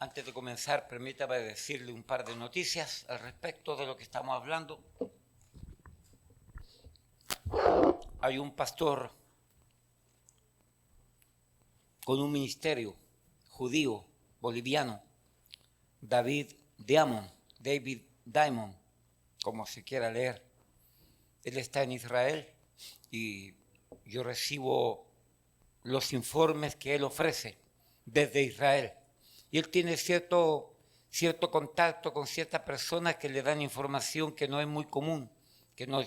Antes de comenzar, permítame decirle un par de noticias al respecto de lo que estamos hablando. Hay un pastor con un ministerio judío boliviano, David Diamond, como se quiera leer. Él está en Israel y yo recibo los informes que él ofrece desde Israel. Y él tiene cierto contacto con ciertas personas que le dan información que no es muy común, que no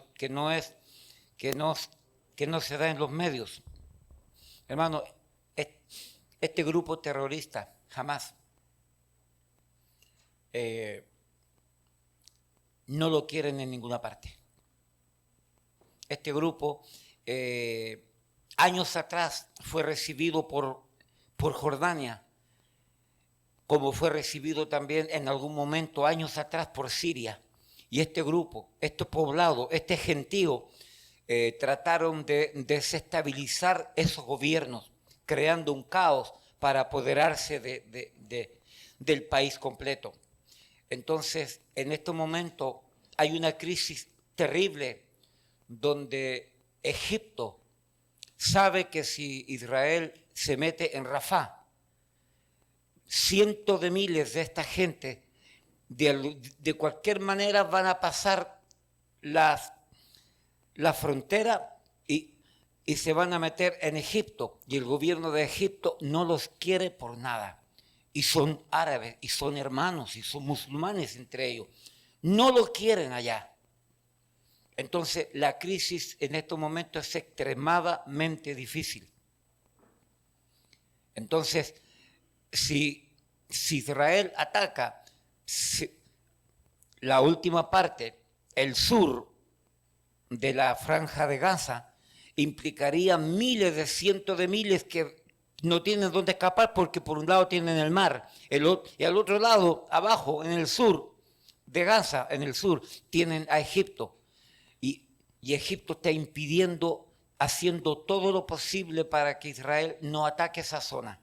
se da en los medios. Hermano, este grupo terrorista, Hamás, no lo quieren en ninguna parte. Este grupo, años atrás, fue recibido por Jordania, como fue recibido también en algún momento, años atrás, por Siria. Y este grupo, este poblado, este gentío, trataron de desestabilizar esos gobiernos, creando un caos para apoderarse del país completo. Entonces, en este momento hay una crisis terrible donde Egipto sabe que si Israel se mete en Rafah, cientos de miles de esta gente de cualquier manera van a pasar la frontera y se van a meter en Egipto, y el gobierno de Egipto no los quiere por nada, y son árabes y son hermanos y son musulmanes entre ellos, no lo quieren allá. Entonces la crisis en estos momentos es extremadamente difícil. Entonces, si Israel ataca la última parte, el sur de la franja de Gaza, implicaría cientos de miles que no tienen dónde escapar porque por un lado tienen el mar, y al otro lado, abajo, en el sur de Gaza, en el sur, tienen a Egipto. Y Egipto está impidiendo, haciendo todo lo posible para que Israel no ataque esa zona.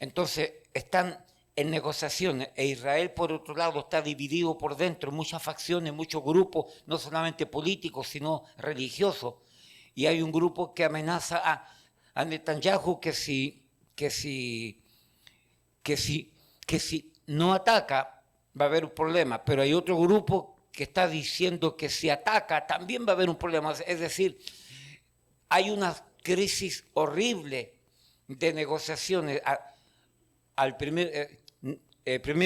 Entonces están en negociaciones, e Israel por otro lado está dividido por dentro, muchas facciones, muchos grupos, no solamente políticos sino religiosos, y hay un grupo que amenaza a Netanyahu que si no ataca va a haber un problema, pero hay otro grupo que está diciendo que si ataca también va a haber un problema. Es decir, hay una crisis horrible de negociaciones. Al primer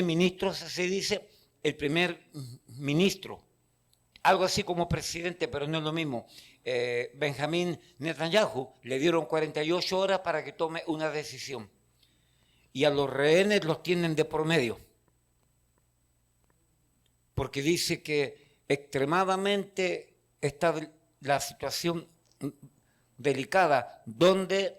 ministro se dice, el primer ministro, algo así como presidente, pero no es lo mismo. Benjamín Netanyahu le dieron 48 horas para que tome una decisión, y a los rehenes los tienen de por medio, porque dice que extremadamente está la situación delicada, donde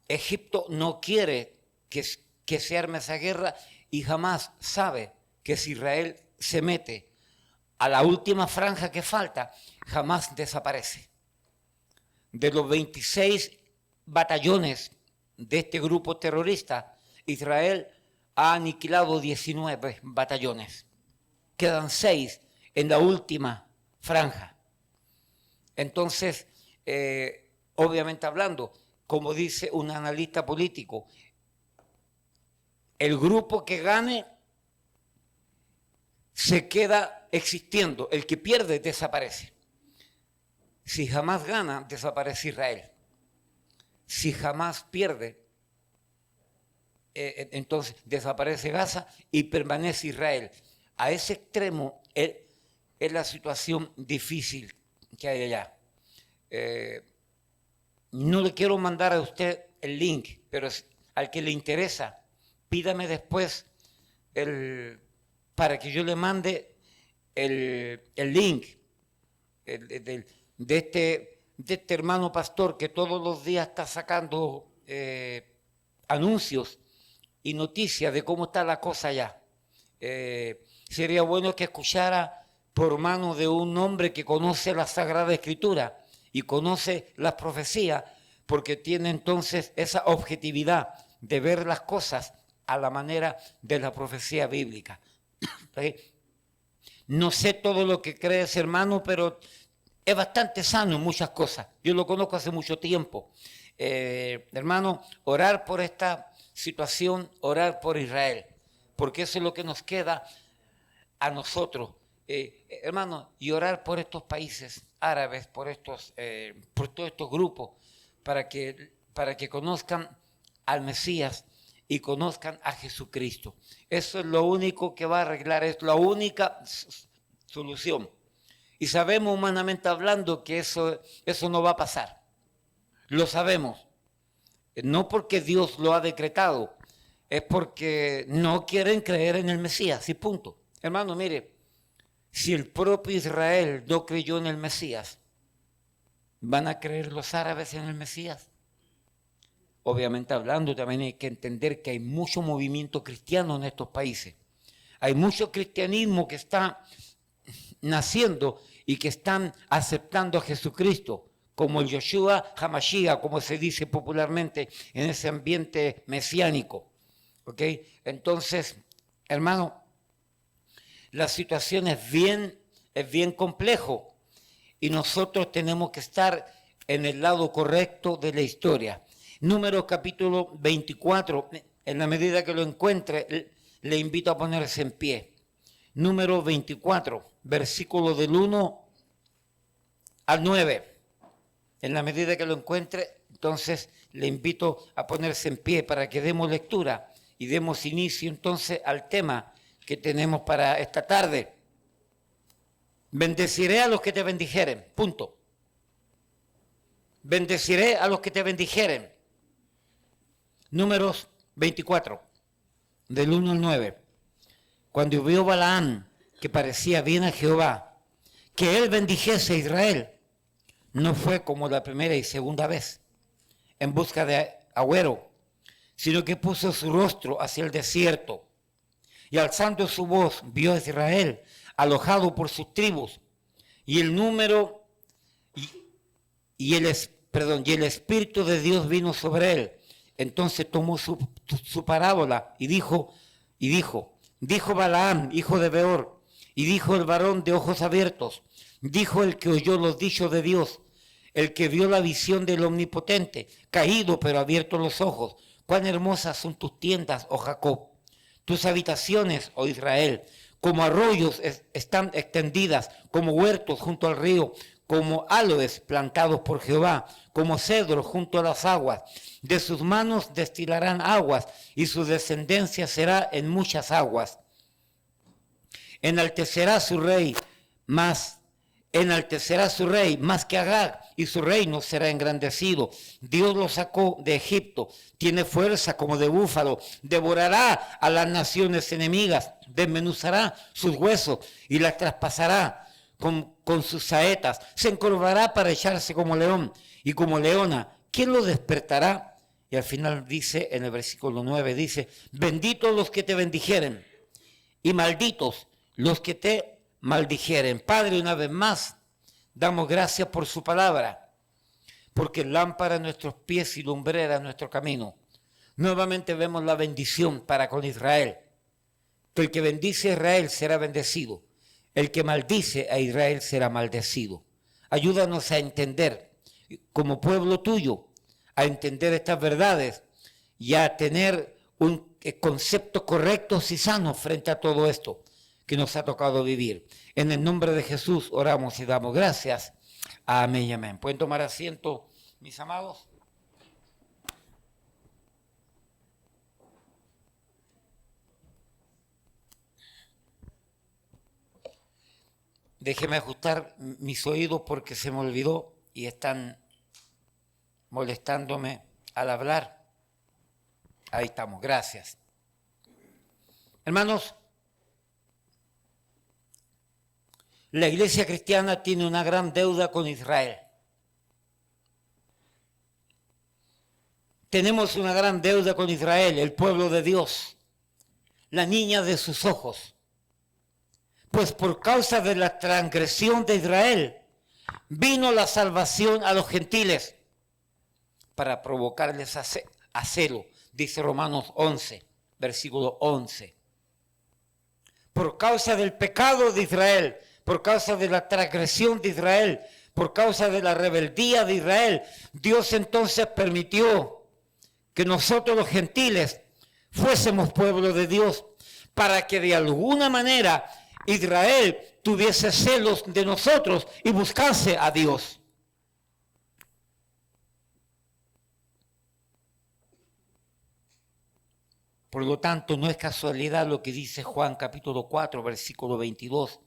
Egipto no quiere que se arme esa guerra, y jamás sabe que si Israel se mete a la última franja que falta, jamás desaparece. De los 26 batallones de este grupo terrorista, Israel ha aniquilado 19 batallones. Quedan 6 en la última franja. Entonces, obviamente hablando, como dice un analista político, el grupo que gane se queda existiendo, el que pierde desaparece. Si Hamás gana, desaparece Israel. Si Hamás pierde, entonces desaparece Gaza y permanece Israel. A ese extremo es la situación difícil que hay allá. No le quiero mandar a usted el link, pero al que le interesa, pídame después para que yo le mande el link de este hermano pastor que todos los días está sacando anuncios y noticias de cómo está la cosa allá. Sería bueno que escuchara por mano de un hombre que conoce la Sagrada Escritura y conoce las profecías, porque tiene entonces esa objetividad de ver las cosas a la manera de la profecía bíblica. ¿Sí? No sé todo lo que crees, hermano, pero es bastante sano en muchas cosas. Yo lo conozco hace mucho tiempo. Hermano, orar por esta situación, orar por Israel, porque eso es lo que nos queda a nosotros. Hermano, y orar por estos países árabes, por todos estos grupos, para que conozcan al Mesías y conozcan a Jesucristo. Eso es lo único que va a arreglar, es la única solución. Y sabemos humanamente hablando que eso no va a pasar. Lo sabemos. No porque Dios lo ha decretado, es porque no quieren creer en el Mesías, y punto. Hermano, mire, si el propio Israel no creyó en el Mesías, ¿van a creer los árabes en el Mesías? Obviamente hablando, también hay que entender que hay mucho movimiento cristiano en estos países. Hay mucho cristianismo que está naciendo y que están aceptando a Jesucristo como el Yoshua HaMashiach, como se dice popularmente en ese ambiente mesiánico. ¿Ok? Entonces, hermano, la situación es bien complejo y nosotros tenemos que estar en el lado correcto de la historia. Números capítulo 24, en la medida que lo encuentre, le invito a ponerse en pie. Número 24, versículo del 1 al 9. En la medida que lo encuentre, entonces le invito a ponerse en pie para que demos lectura y demos inicio entonces al tema que tenemos para esta tarde. Bendeciré a los que te bendijeren, punto. Bendeciré a los que te bendijeren. Números 24, del 1 al 9. Cuando vio Balaam que parecía bien a Jehová, que él bendijese a Israel, no fue como la primera y segunda vez, en busca de agüero, sino que puso su rostro hacia el desierto, y alzando su voz vio a Israel alojado por sus tribus, y el número y el Espíritu de Dios vino sobre él. Entonces tomó su parábola y dijo Balaam, hijo de Beor, y dijo el varón de ojos abiertos, dijo el que oyó los dichos de Dios, el que vio la visión del Omnipotente, caído pero abiertos los ojos. Cuán hermosas son tus tiendas, oh Jacob, tus habitaciones, oh Israel, como arroyos están extendidas, como huertos junto al río, como aloes plantados por Jehová, como cedros junto a las aguas. De sus manos destilarán aguas, y su descendencia será en muchas aguas. Enaltecerá su rey más que Agag, y su reino será engrandecido. Dios lo sacó de Egipto, tiene fuerza como de búfalo, devorará a las naciones enemigas, desmenuzará sus huesos y las traspasará con sus saetas, se encorvará para echarse como león y como leona. ¿Quién lo despertará? Y al final dice, en el versículo 9, dice, benditos los que te bendijeren y malditos los que te maldijeren. Padre, una vez más, damos gracias por su palabra, porque lámpara a nuestros pies y lumbrera a nuestro camino. Nuevamente vemos la bendición para con Israel, que el que bendice a Israel será bendecido, el que maldice a Israel será maldecido. Ayúdanos a entender, como pueblo tuyo, a entender estas verdades y a tener un concepto correcto y sano frente a todo esto que nos ha tocado vivir. En el nombre de Jesús oramos y damos gracias. Amén y amén. ¿Pueden tomar asiento, mis amados? Déjeme ajustar mis oídos porque se me olvidó y están molestándome al hablar. Ahí estamos, gracias. Hermanos, la iglesia cristiana tiene una gran deuda con Israel. Tenemos una gran deuda con Israel, el pueblo de Dios, la niña de sus ojos. Pues por causa de la transgresión de Israel, vino la salvación a los gentiles. para provocarles a celo, dice Romanos 11, versículo 11. Por causa del pecado de Israel, por causa de la transgresión de Israel, por causa de la rebeldía de Israel, Dios entonces permitió que nosotros los gentiles fuésemos pueblo de Dios, para que de alguna manera Israel tuviese celos de nosotros y buscase a Dios. Por lo tanto, no es casualidad lo que dice Juan capítulo 4, versículo 22,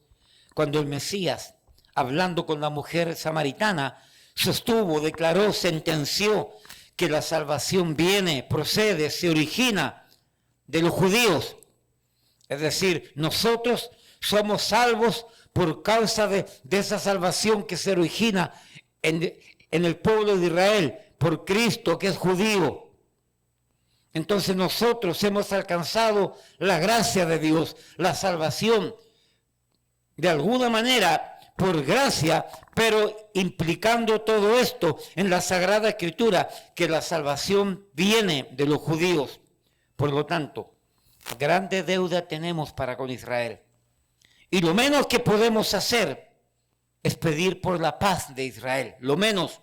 cuando el Mesías, hablando con la mujer samaritana, sostuvo, declaró, sentenció que la salvación viene, procede, se origina de los judíos. Es decir, nosotros somos salvos por causa de esa salvación que se origina en el pueblo de Israel, por Cristo que es judío. Entonces nosotros hemos alcanzado la gracia de Dios, la salvación, de alguna manera por gracia, pero implicando todo esto en la Sagrada Escritura, que la salvación viene de los judíos. Por lo tanto, grande deuda tenemos para con Israel. Y lo menos que podemos hacer es pedir por la paz de Israel. Lo menos,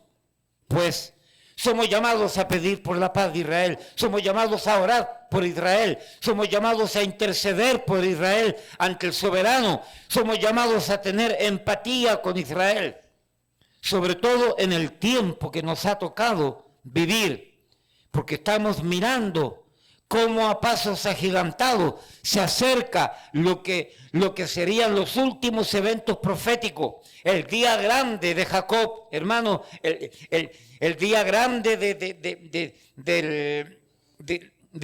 pues, somos llamados a pedir por la paz de Israel. Somos llamados a orar por Israel. Somos llamados a interceder por Israel ante el soberano. Somos llamados a tener empatía con Israel. Sobre todo en el tiempo que nos ha tocado vivir. Porque estamos mirando cómo a pasos agigantados se acerca lo que serían los últimos eventos proféticos. El día grande de Jacob, hermano, el día grande de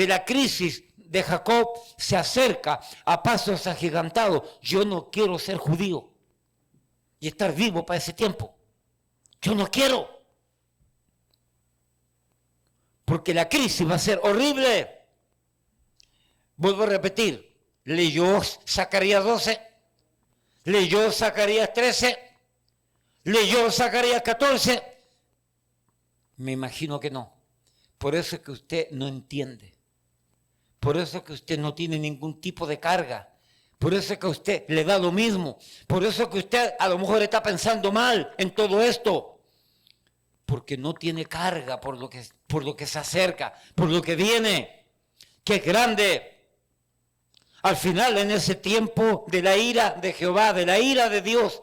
la crisis de Jacob se acerca a pasos agigantados. Yo no quiero ser judío y estar vivo para ese tiempo. Yo no quiero. Porque la crisis va a ser horrible. Vuelvo a repetir, leyó Zacarías 12, leyó Zacarías 13, leyó Zacarías 14. Me imagino que no. Por eso es que usted no entiende. Por eso es que usted no tiene ningún tipo de carga. Por eso es que a usted le da lo mismo. Por eso es que usted a lo mejor está pensando mal en todo esto. Porque no tiene carga por lo que se acerca, por lo que viene, que es grande. Al final, en ese tiempo de la ira de Jehová, de la ira de Dios,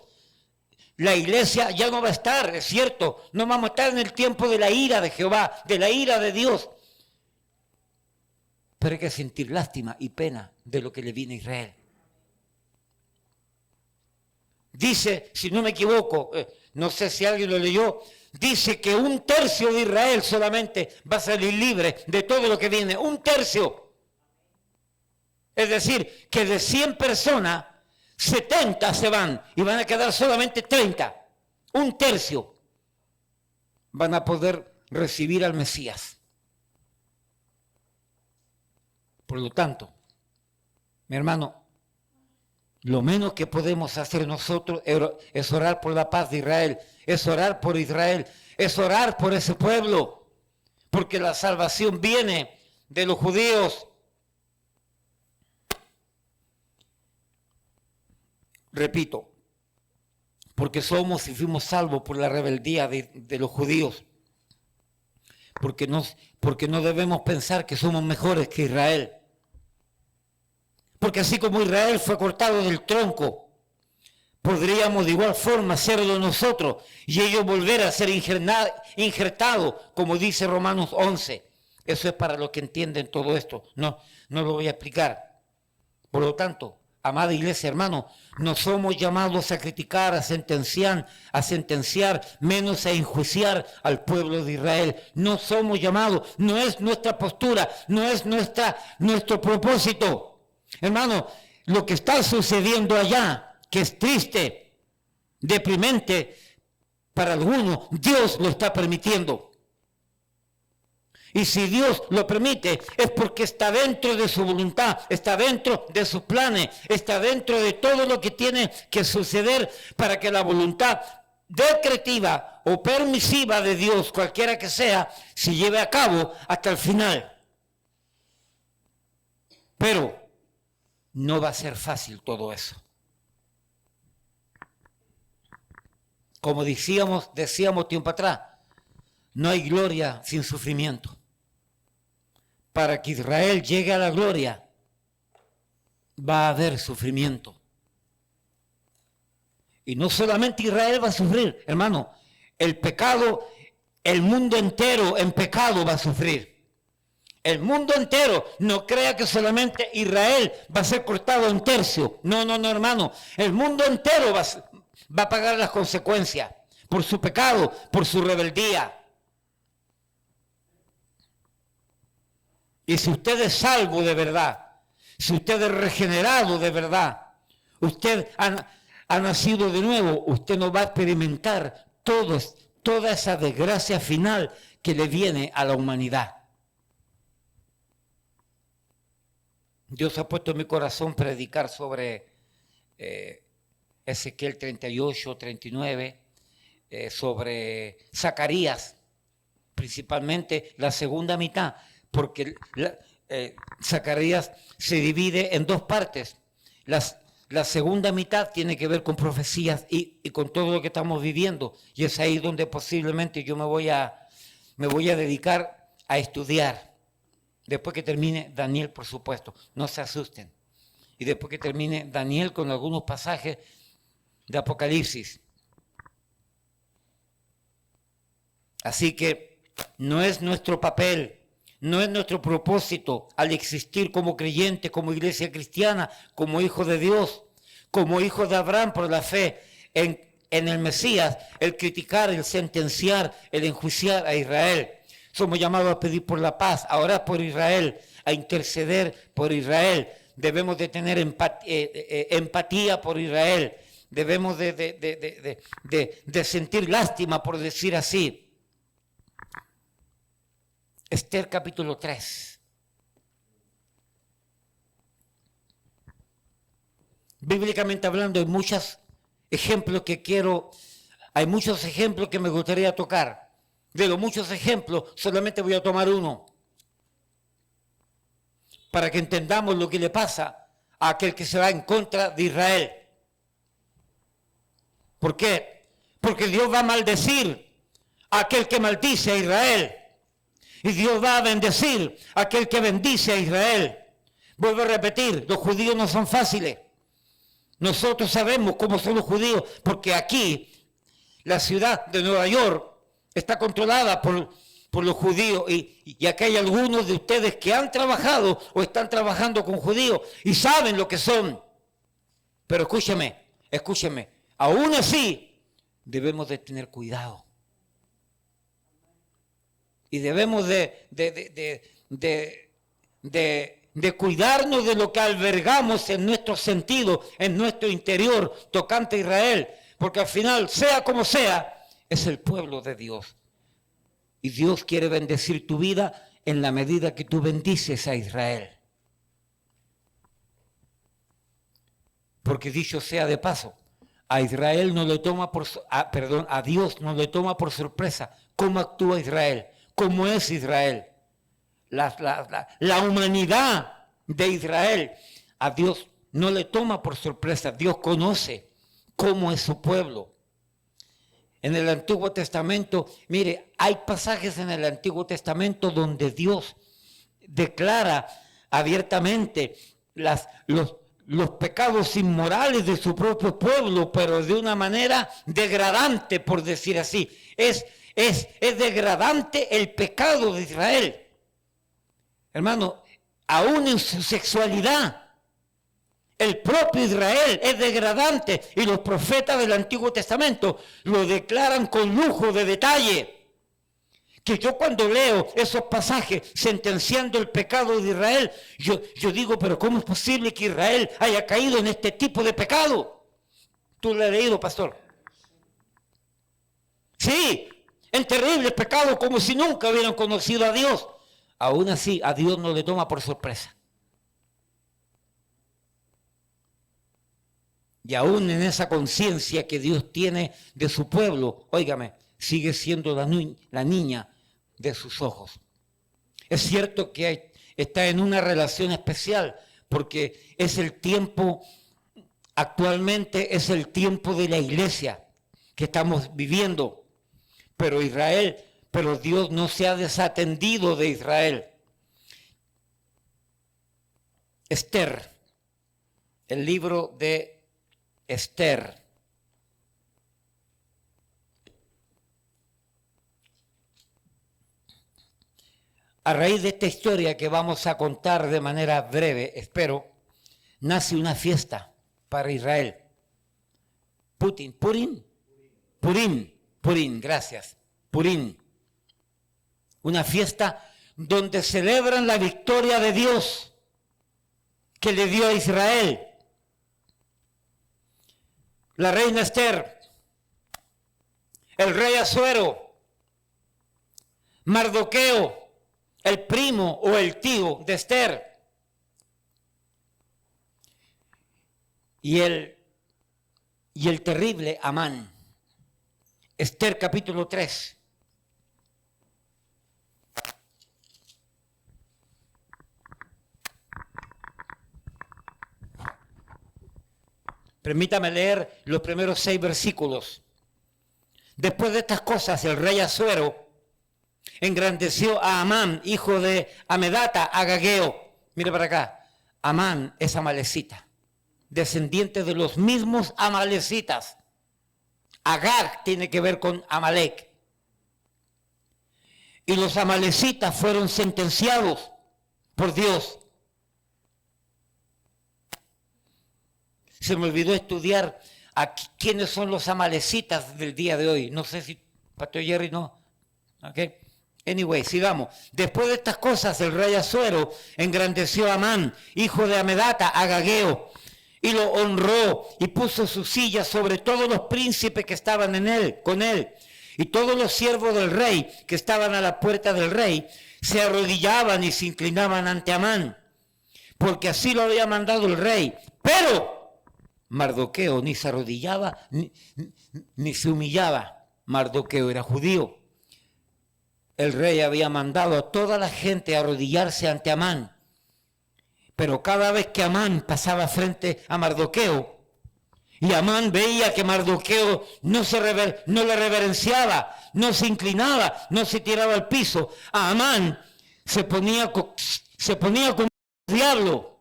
la iglesia ya no va a estar, es cierto, no vamos a estar en el tiempo de la ira de Jehová, de la ira de Dios. Pero hay que sentir lástima y pena de lo que le viene a Israel. Dice, si no me equivoco, no sé si alguien lo leyó, dice que 1/3 de Israel solamente va a salir libre de todo lo que viene, 1/3. Es decir, que de 100 personas, 70 se van y van a quedar solamente 30. 1/3 van a poder recibir al Mesías. Por lo tanto, mi hermano, lo menos que podemos hacer nosotros es orar por la paz de Israel, es orar por Israel, es orar por ese pueblo, porque la salvación viene de los judíos. Repito, porque somos y fuimos salvos por la rebeldía de los judíos, porque no debemos pensar que somos mejores que Israel, porque así como Israel fue cortado del tronco, podríamos de igual forma hacerlo nosotros y ellos volver a ser injertados, como dice Romanos 11. Eso es para los que entienden todo esto, no lo voy a explicar. Por lo tanto, amada iglesia, hermano, no somos llamados a criticar, a sentenciar, menos a enjuiciar al pueblo de Israel. No somos llamados, no es nuestra postura, no es nuestro propósito. Hermano, lo que está sucediendo allá, que es triste, deprimente para algunos, Dios lo está permitiendo. Y si Dios lo permite, es porque está dentro de su voluntad, está dentro de sus planes, está dentro de todo lo que tiene que suceder para que la voluntad decretiva o permisiva de Dios, cualquiera que sea, se lleve a cabo hasta el final. Pero no va a ser fácil todo eso. Como decíamos tiempo atrás, no hay gloria sin sufrimiento. Para que Israel llegue a la gloria, va a haber sufrimiento. Y no solamente Israel va a sufrir, hermano, el pecado, el mundo entero en pecado va a sufrir. El mundo entero, no crea que solamente Israel va a ser cortado en tercio. No, hermano, el mundo entero va a pagar las consecuencias por su pecado, por su rebeldía. Y si usted es salvo de verdad, si usted es regenerado de verdad, usted ha nacido de nuevo, usted no va a experimentar toda esa desgracia final que le viene a la humanidad. Dios ha puesto en mi corazón predicar sobre Ezequiel 38, 39, sobre Zacarías, principalmente la segunda mitad, porque Zacarías se divide en dos partes. La segunda mitad tiene que ver con profecías y con todo lo que estamos viviendo, y es ahí donde posiblemente yo me voy a dedicar a estudiar. Después que termine Daniel, por supuesto, no se asusten. Y después que termine Daniel con algunos pasajes de Apocalipsis. Así que no es nuestro papel, no es nuestro propósito al existir como creyente, como iglesia cristiana, como hijo de Dios, como hijo de Abraham por la fe en el Mesías, el criticar, el sentenciar, el enjuiciar a Israel. Somos llamados a pedir por la paz, a orar por Israel, a interceder por Israel. Debemos de tener empatía por Israel. Debemos de sentir lástima, por decir así. Esther capítulo 3. Bíblicamente hablando, hay muchos ejemplos que me gustaría tocar. De los muchos ejemplos, solamente voy a tomar uno, para que entendamos lo que le pasa a aquel que se va en contra de Israel. ¿Por qué? Porque Dios va a maldecir a aquel que maldice a Israel, y Dios va a bendecir a aquel que bendice a Israel. Vuelvo a repetir, los judíos no son fáciles. Nosotros sabemos cómo son los judíos, porque aquí, la ciudad de Nueva York, está controlada por los judíos, y aquí hay algunos de ustedes que han trabajado o están trabajando con judíos y saben lo que son. Pero escúcheme, aún así debemos de tener cuidado. Y debemos de cuidarnos de lo que albergamos en nuestro sentido, en nuestro interior, tocante a Israel, porque al final, sea como sea, es el pueblo de Dios. Y Dios quiere bendecir tu vida en la medida que tú bendices a Israel. Porque dicho sea de paso, a Israel no le toma a Dios no le toma por sorpresa cómo actúa Israel, cómo es Israel. La humanidad de Israel, a Dios no le toma por sorpresa. Dios conoce cómo es su pueblo. En el Antiguo Testamento, mire, hay pasajes en el Antiguo Testamento donde Dios declara abiertamente los pecados inmorales de su propio pueblo, pero de una manera degradante, por decir así. Es degradante el pecado de Israel. Hermano, aún en su sexualidad, el propio Israel es degradante, y los profetas del Antiguo Testamento lo declaran con lujo de detalle. Que yo cuando leo esos pasajes sentenciando el pecado de Israel, yo digo, pero ¿cómo es posible que Israel haya caído en este tipo de pecado? ¿Tú lo has leído, pastor? Sí, en terribles pecados, como si nunca hubieran conocido a Dios. Aún así, a Dios no le toma por sorpresa. Y aún en esa conciencia que Dios tiene de su pueblo, óigame, sigue siendo la niña de sus ojos. Es cierto que está en una relación especial, porque es el tiempo, actualmente es el tiempo de la iglesia que estamos viviendo. Pero Dios no se ha desatendido de Israel. Esther, el libro de Esther. A raíz de esta historia que vamos a contar de manera breve, espero, nace una fiesta para Israel. Purim, gracias. Purim. Una fiesta donde celebran la victoria de Dios que le dio a Israel. La reina Esther, el rey Asuero, Mardoqueo, el primo o el tío de Esther, y el terrible Amán. Esther capítulo 3. Permítame leer los primeros 6 versículos. Después de estas cosas, el rey Asuero engrandeció a Amán, hijo de Amedata, agageo. Mire para acá. Amán es amalecita, descendiente de los mismos amalecitas. Agag tiene que ver con Amalek. Y los amalecitas fueron sentenciados por Dios. Se me olvidó estudiar a quiénes son los amalecitas del día de hoy. No sé si Pastor Jerry no. Okay. Anyway, sigamos. Después de estas cosas, el rey Asuero engrandeció a Amán, hijo de Amedata, agageo, y lo honró y puso su silla sobre todos los príncipes que estaban con él. Y todos los siervos del rey que estaban a la puerta del rey se arrodillaban y se inclinaban ante Amán, porque así lo había mandado el rey. Pero Mardoqueo ni se arrodillaba ni se humillaba. Mardoqueo era judío. El rey había mandado a toda la gente a arrodillarse ante Amán. Pero cada vez que Amán pasaba frente a Mardoqueo, y Amán veía que Mardoqueo no le reverenciaba, no se inclinaba, no se tiraba al piso, a Amán se ponía como un diablo.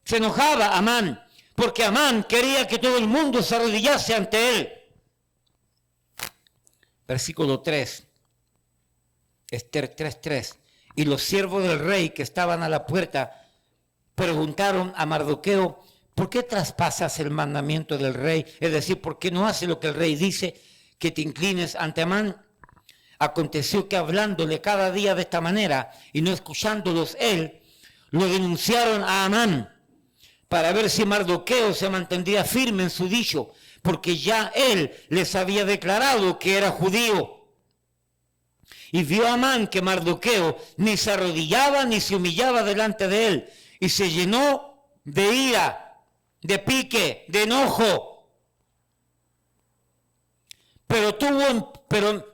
Se enojaba Amán, porque Amán quería que todo el mundo se arrodillase ante él. Versículo 3. Esther 3:3. Y los siervos del rey que estaban a la puerta preguntaron a Mardoqueo: ¿por qué traspasas el mandamiento del rey? Es decir, ¿por qué no hace lo que el rey dice, que te inclines ante Amán? Aconteció que hablándole cada día de esta manera y no escuchándolos él, lo denunciaron a Amán para ver si Mardoqueo se mantendría firme en su dicho, porque ya él les había declarado que era judío. Y vio Amán que Mardoqueo ni se arrodillaba ni se humillaba delante de él, y se llenó de ira, de pique, de enojo. Pero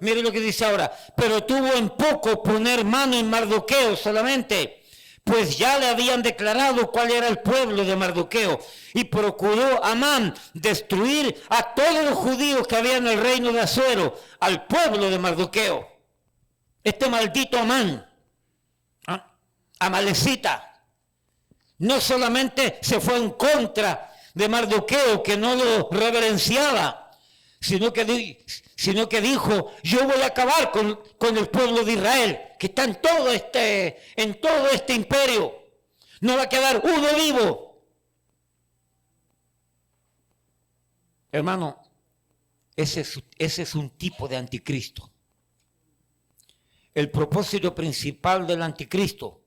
mire lo que dice ahora, pero tuvo en poco poner mano en Mardoqueo solamente, pues ya le habían declarado cuál era el pueblo de Mardoqueo, y procuró Amán destruir a todos los judíos que había en el reino de Asuero, al pueblo de Mardoqueo. Este maldito Amán, amalecita, no solamente se fue en contra de Mardoqueo, que no lo reverenciaba, sino que dijo: yo voy a acabar con el pueblo de Israel, que está en todo este imperio. No va a quedar uno vivo. Hermano, ese es un tipo de anticristo. El propósito principal del anticristo,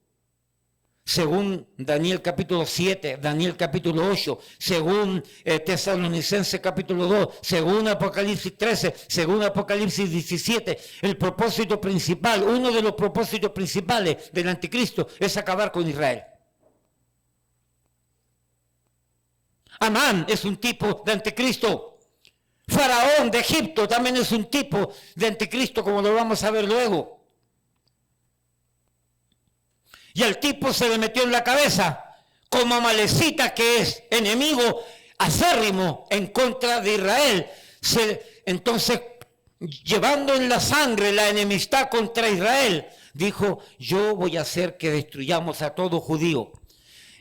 según Daniel capítulo 7, Daniel capítulo 8, según Tesalonicenses capítulo 2, según Apocalipsis 13, según Apocalipsis 17, el propósito principal, uno de los propósitos principales del anticristo es acabar con Israel. Amán es un tipo de anticristo. Faraón de Egipto también es un tipo de anticristo, como lo vamos a ver luego. Y el tipo se le metió en la cabeza, como Amalecita, que es enemigo acérrimo en contra de Israel. Entonces, llevando en la sangre la enemistad contra Israel, dijo: yo voy a hacer que destruyamos a todo judío.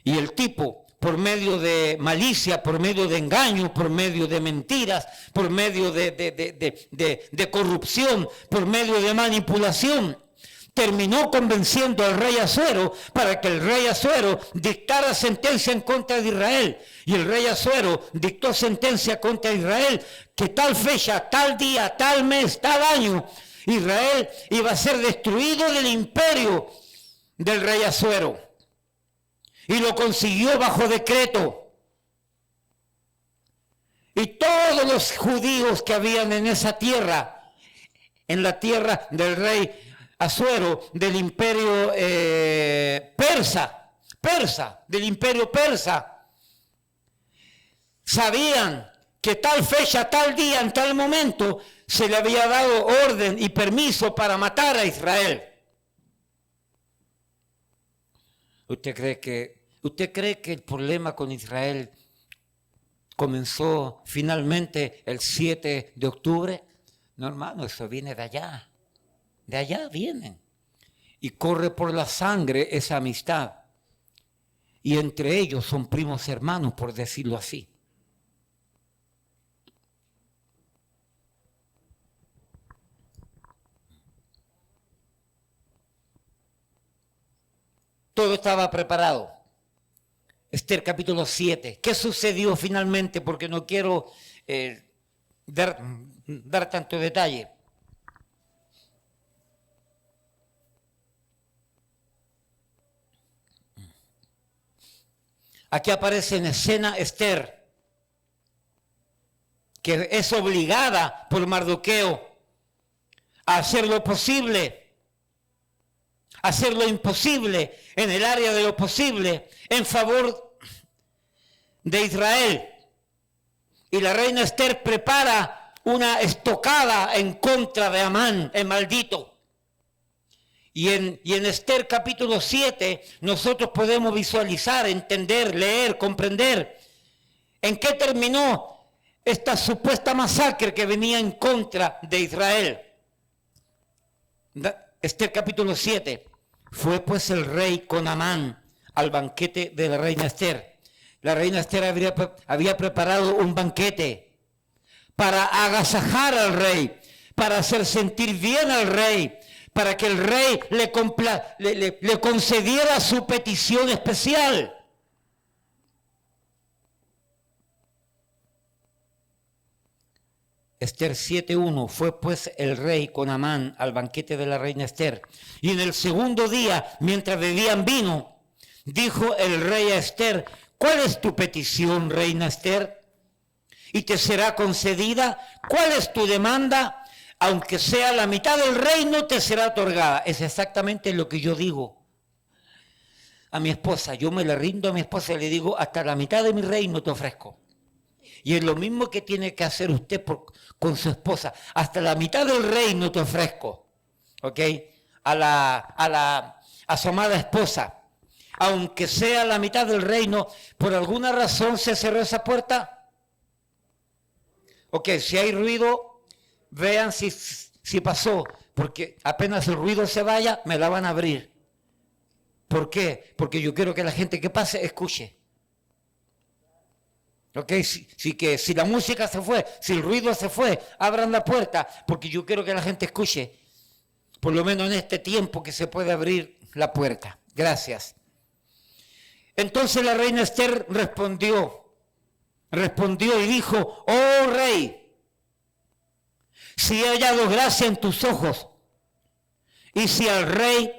Y el tipo, por medio de malicia, por medio de engaño, por medio de mentiras, por medio de corrupción, por medio de manipulación, terminó convenciendo al rey Asuero para que el rey Asuero dictara sentencia en contra de Israel. Y el rey Asuero dictó sentencia contra Israel, que tal fecha, tal día, tal mes, tal año, Israel iba a ser destruido del imperio del rey Asuero. Y lo consiguió bajo decreto. Y todos los judíos que habían en esa tierra, en la tierra del rey Asuero, del imperio del imperio persa, sabían que tal fecha, tal día, en tal momento, se le había dado orden y permiso para matar a Israel. ¿Usted cree que el problema con Israel comenzó finalmente el 7 de octubre? No, hermano, eso viene de allá. De allá vienen. Y corre por la sangre esa amistad. Y entre ellos son primos hermanos, por decirlo así. Todo estaba preparado. Esther capítulo 7. ¿Qué sucedió finalmente? Porque no quiero dar tanto detalle. Aquí aparece en escena Esther, que es obligada por Mardoqueo a hacer lo posible, a hacer lo imposible en el área de lo posible en favor de Israel. Y la reina Esther prepara una estocada en contra de Amán, el maldito. Y en Esther capítulo 7 nosotros podemos visualizar, entender, leer, comprender en qué terminó esta supuesta masacre que venía en contra de Israel. Esther capítulo 7. Fue pues el rey con Amán al banquete de la reina Esther. La reina Esther había preparado un banquete para agasajar al rey, para hacer sentir bien al rey, para que el rey le concediera su petición especial. Esther 7:1. Fue pues el rey con Amán al banquete de la reina Esther. Y en el segundo día, mientras bebían vino, dijo el rey a Esther: ¿cuál es tu petición, reina Esther? Y te será concedida. ¿Cuál es tu demanda? Aunque sea la mitad del reino, te será otorgada. Es exactamente lo que yo digo a mi esposa. Yo me le rindo a mi esposa y le digo: hasta la mitad de mi reino te ofrezco. Y es lo mismo que tiene que hacer usted con su esposa. Hasta la mitad del reino te ofrezco. ¿Ok? A su amada esposa. Aunque sea la mitad del reino, por alguna razón se cerró esa puerta. Ok, si hay ruido, vean si pasó, porque apenas el ruido se vaya, me la van a abrir. ¿Por qué? Porque yo quiero que la gente que pase escuche. ¿Ok? Si la música se fue, si el ruido se fue, abran la puerta, porque yo quiero que la gente escuche. Por lo menos en este tiempo que se puede abrir la puerta. Gracias. Entonces la reina Esther respondió y dijo: oh rey, si he hallado gracia en tus ojos, y si al rey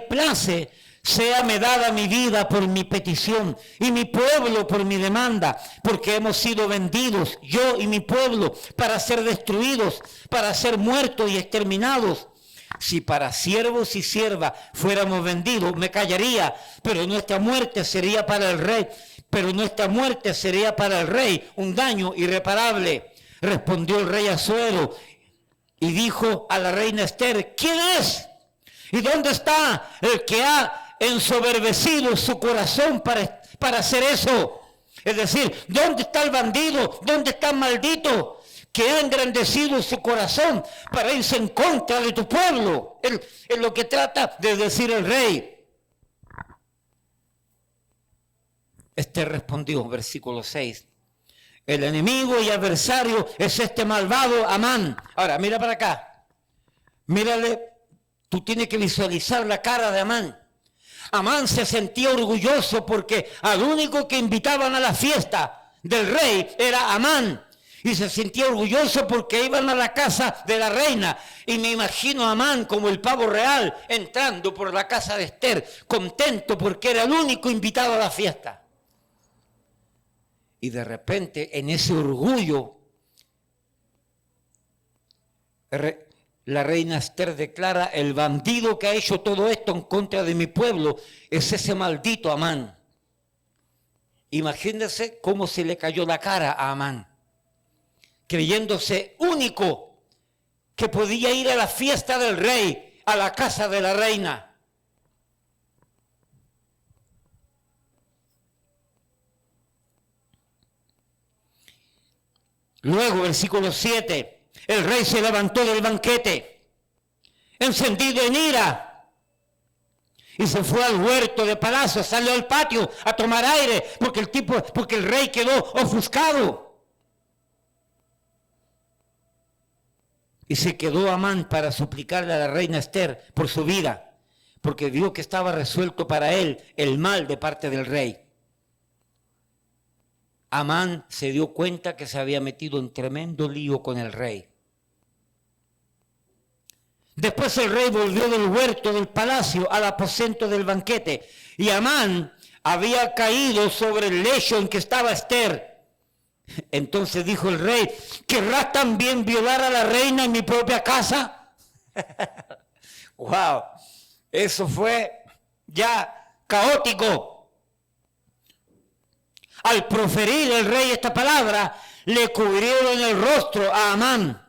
place, séame dada mi vida por mi petición, y mi pueblo por mi demanda, porque hemos sido vendidos, yo y mi pueblo, para ser destruidos, para ser muertos y exterminados. Si para siervos y siervas fuéramos vendidos, me callaría, pero nuestra muerte sería para el rey. Pero nuestra muerte sería para el rey un daño irreparable. Respondió el rey Asuero y dijo a la reina Esther, ¿quién es? ¿Y dónde está el que ha ensoberbecido su corazón para hacer eso? Es decir, ¿dónde está el bandido? ¿Dónde está el maldito que ha engrandecido su corazón para irse en contra de tu pueblo? Es lo que trata de decir el rey. Esther respondió, versículo 6. El enemigo y adversario es este malvado Amán. Ahora, mira para acá. Mírale, tú tienes que visualizar la cara de Amán. Amán se sentía orgulloso porque al único que invitaban a la fiesta del rey era Amán. Y se sentía orgulloso porque iban a la casa de la reina. Y me imagino a Amán como el pavo real entrando por la casa de Esther, contento porque era el único invitado a la fiesta. Y de repente, en ese orgullo, la reina Esther declara, el bandido que ha hecho todo esto en contra de mi pueblo es ese maldito Amán. Imagínense cómo se le cayó la cara a Amán, creyéndose único que podía ir a la fiesta del rey, a la casa de la reina. Luego, versículo 7, el rey se levantó del banquete, encendido en ira, y se fue al huerto de palacio, salió al patio a tomar aire, porque el rey quedó ofuscado. Y se quedó Amán para suplicarle a la reina Esther por su vida, porque vio que estaba resuelto para él el mal de parte del rey. Amán se dio cuenta que se había metido en tremendo lío con el rey. Después el rey volvió del huerto del palacio al aposento del banquete, y Amán había caído sobre el lecho en que estaba Esther. Entonces dijo el rey, ¿querrás también violar a la reina en mi propia casa? ¡Wow! Eso fue ya caótico. Al proferir el rey esta palabra, le cubrieron el rostro a Amán.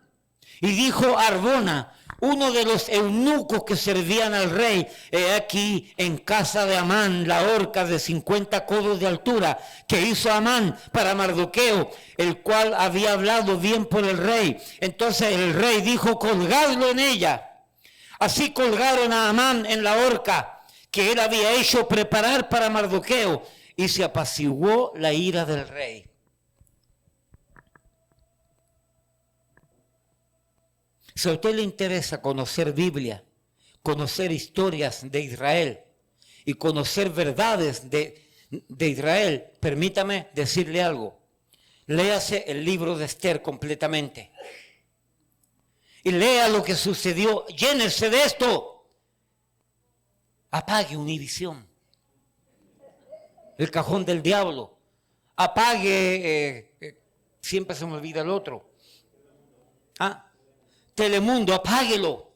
Y dijo Arbona, uno de los eunucos que servían al rey, he aquí en casa de Amán la horca de 50 codos de altura que hizo Amán para Mardoqueo, el cual había hablado bien por el rey. Entonces el rey dijo, colgadlo en ella. Así colgaron a Amán en la horca que él había hecho preparar para Mardoqueo, y se apaciguó la ira del rey. Si a usted le interesa conocer Biblia, conocer historias de Israel y conocer verdades de Israel, permítame decirle algo. Léase el libro de Esther completamente. Y lea lo que sucedió. Llénese de esto. Apague Univisión, el cajón del diablo. Apague, siempre se me olvida el otro. Telemundo, apáguelo.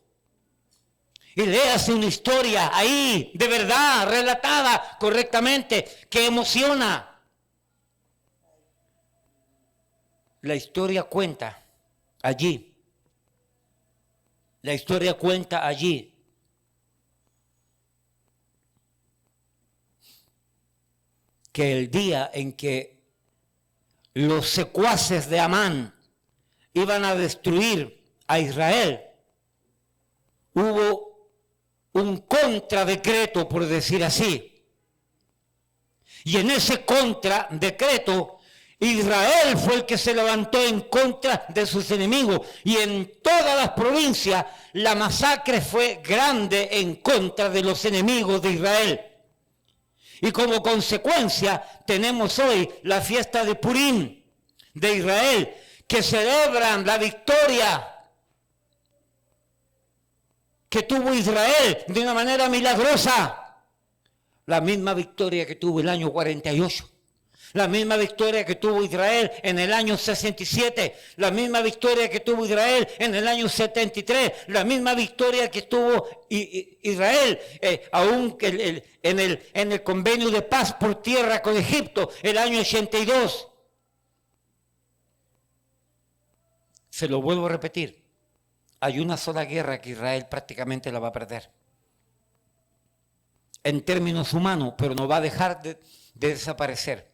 Y léase una historia ahí, de verdad, relatada correctamente, que emociona. La historia cuenta allí. La historia cuenta allí. Que el día en que los secuaces de Amán iban a destruir a Israel, hubo un contradecreto, por decir así. Y en ese contradecreto, Israel fue el que se levantó en contra de sus enemigos. Y en todas las provincias, la masacre fue grande en contra de los enemigos de Israel. Y como consecuencia tenemos hoy la fiesta de Purim de Israel, que celebran la victoria que tuvo Israel de una manera milagrosa. La misma victoria que tuvo el año 48. La misma victoria que tuvo Israel en el año 67, la misma victoria que tuvo Israel en el año 73, la misma victoria que tuvo Israel aún en el convenio de paz por tierra con Egipto, el año 82. Se lo vuelvo a repetir, hay una sola guerra que Israel prácticamente la va a perder. En términos humanos, pero no va a dejar de desaparecer.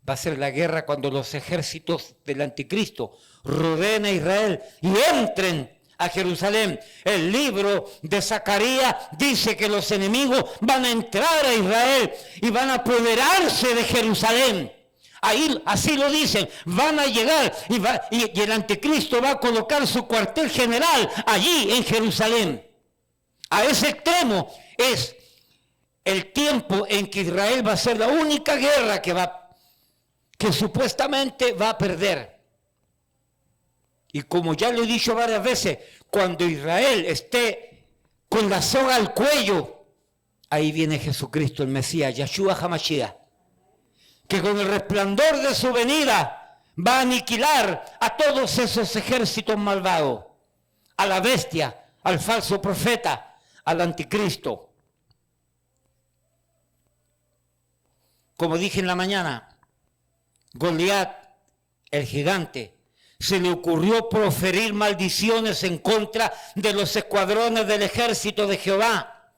Va a ser la guerra cuando los ejércitos del anticristo rodeen a Israel y entren a Jerusalén. El libro de Zacarías dice que los enemigos van a entrar a Israel y van a apoderarse de Jerusalén. Ahí, así lo dicen, van a llegar y el anticristo va a colocar su cuartel general allí en Jerusalén. A ese extremo es el tiempo en que Israel va a ser la única guerra que supuestamente va a perder. Y como ya lo he dicho varias veces, cuando Israel esté con la soga al cuello, ahí viene Jesucristo, el Mesías, Yahshua HaMashiach, que con el resplandor de su venida va a aniquilar a todos esos ejércitos malvados, a la bestia, al falso profeta, al anticristo. Como dije en la mañana, Goliat, el gigante, se le ocurrió proferir maldiciones en contra de los escuadrones del ejército de Jehová.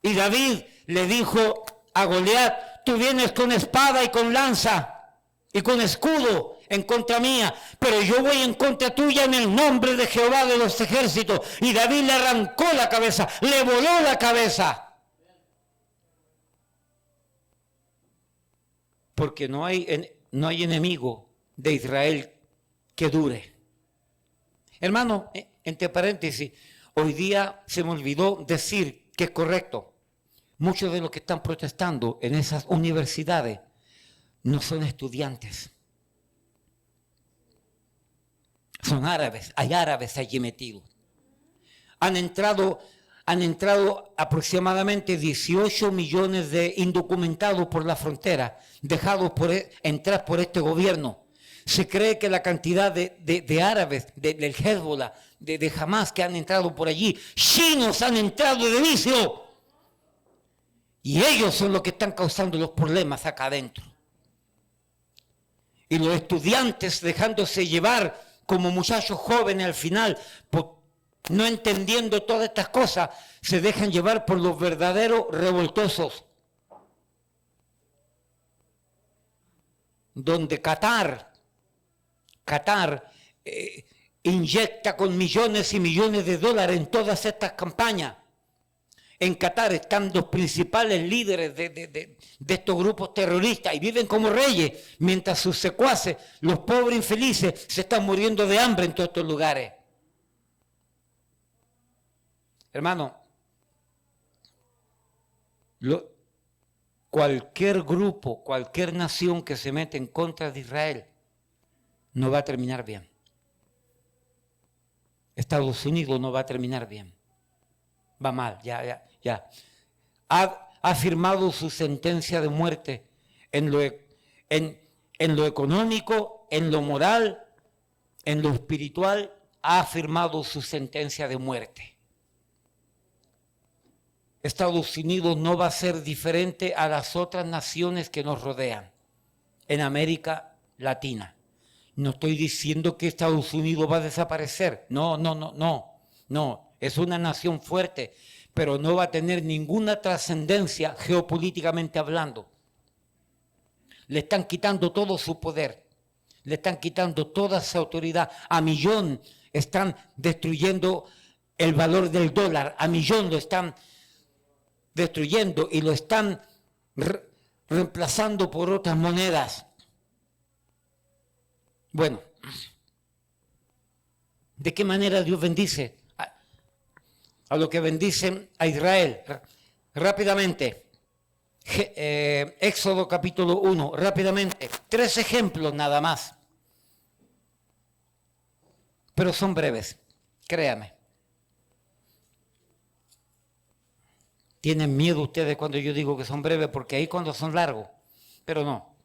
Y David le dijo a Goliat: tú vienes con espada y con lanza y con escudo en contra mía, pero yo voy en contra tuya en el nombre de Jehová de los ejércitos. Y David le arrancó la cabeza, le voló la cabeza. Porque no hay enemigo de Israel que dure. Hermano, entre paréntesis, hoy día se me olvidó decir que es correcto. Muchos de los que están protestando en esas universidades no son estudiantes. Son árabes, hay árabes allí metidos. Han entrado aproximadamente 18 millones de indocumentados por la frontera, dejados entrar por este gobierno. Se cree que la cantidad de árabes, del Hezbollah, de Hamas que han entrado por allí, chinos han entrado de vicio. Y ellos son los que están causando los problemas acá adentro. Y los estudiantes dejándose llevar como muchachos jóvenes al final, no entendiendo todas estas cosas, se dejan llevar por los verdaderos revoltosos. Donde Qatar inyecta con millones y millones de dólares en todas estas campañas. En Qatar están los principales líderes de estos grupos terroristas y viven como reyes, mientras sus secuaces, los pobres infelices, se están muriendo de hambre en todos estos lugares. Hermano, cualquier grupo, cualquier nación que se mete en contra de Israel no va a terminar bien. Estados Unidos no va a terminar bien. Va mal, ya. Ha firmado su sentencia de muerte en lo económico, en lo moral, en lo espiritual, ha firmado su sentencia de muerte. Estados Unidos no va a ser diferente a las otras naciones que nos rodean en América Latina. No estoy diciendo que Estados Unidos va a desaparecer. No. Es una nación fuerte, pero no va a tener ninguna trascendencia geopolíticamente hablando. Le están quitando todo su poder. Le están quitando toda su autoridad. A millón están destruyendo el valor del dólar. A millón lo están destruyendo y lo están reemplazando por otras monedas. Bueno, ¿de qué manera Dios bendice a lo que bendicen a Israel? Rápidamente, Éxodo capítulo 1, rápidamente, 3 ejemplos nada más, pero son breves, créame. Tienen miedo ustedes cuando yo digo que son breves, porque ahí cuando son largos, pero no.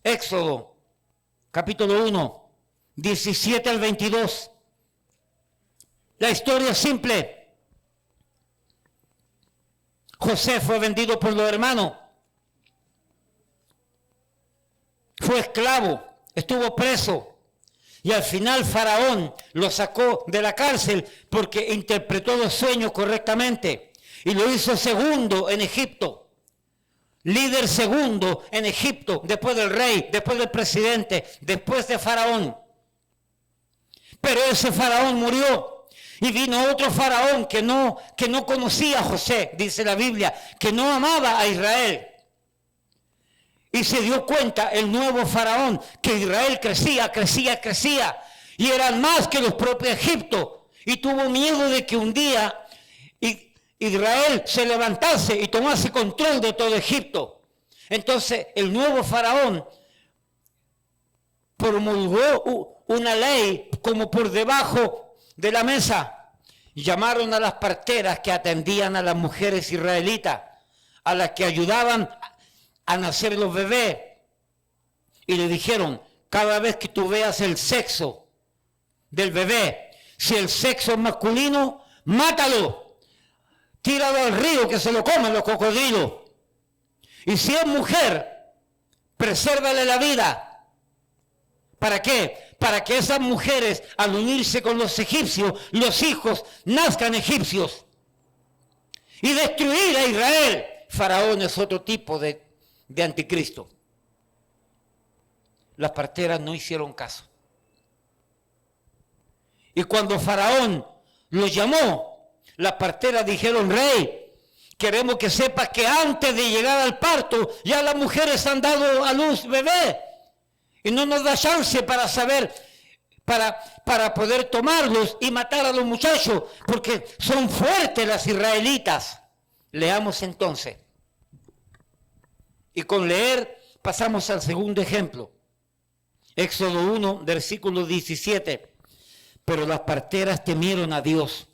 Éxodo, capítulo 1, 17 al 22. La historia es simple. José fue vendido por los hermanos. Fue esclavo, estuvo preso. Y al final Faraón lo sacó de la cárcel porque interpretó los sueños correctamente. Y lo hizo segundo en Egipto. Líder segundo en Egipto, después del rey, después del presidente, después de Faraón. Pero ese Faraón murió. Y vino otro Faraón que no conocía a José, dice la Biblia, que no amaba a Israel. Y se dio cuenta el nuevo Faraón que Israel crecía y eran más que los propios Egipto, y tuvo miedo de que un día Israel se levantase y tomase control de todo Egipto. Entonces el nuevo Faraón promulgó una ley como por debajo de la mesa. Llamaron a las parteras que atendían a las mujeres israelitas, a las que ayudaban a nacer los bebés, y le dijeron: cada vez que tú veas el sexo del bebé, si el sexo es masculino, mátalo, tíralo al río que se lo comen los cocodrilos, y si es mujer, presérvale la vida. ¿Para qué? Para que esas mujeres, al unirse con los egipcios, los hijos nazcan egipcios, y destruir a Israel. Faraón es otro tipo de anticristo. Las parteras no hicieron caso. Y cuando Faraón los llamó, las parteras dijeron: rey, queremos que sepas que antes de llegar al parto ya las mujeres han dado a luz bebé, y no nos da chance para saber, para poder tomarlos y matar a los muchachos, porque son fuertes las israelitas. Leamos entonces. Y con leer pasamos al segundo ejemplo. Éxodo 1, versículo 17. Pero las parteras temieron a Dios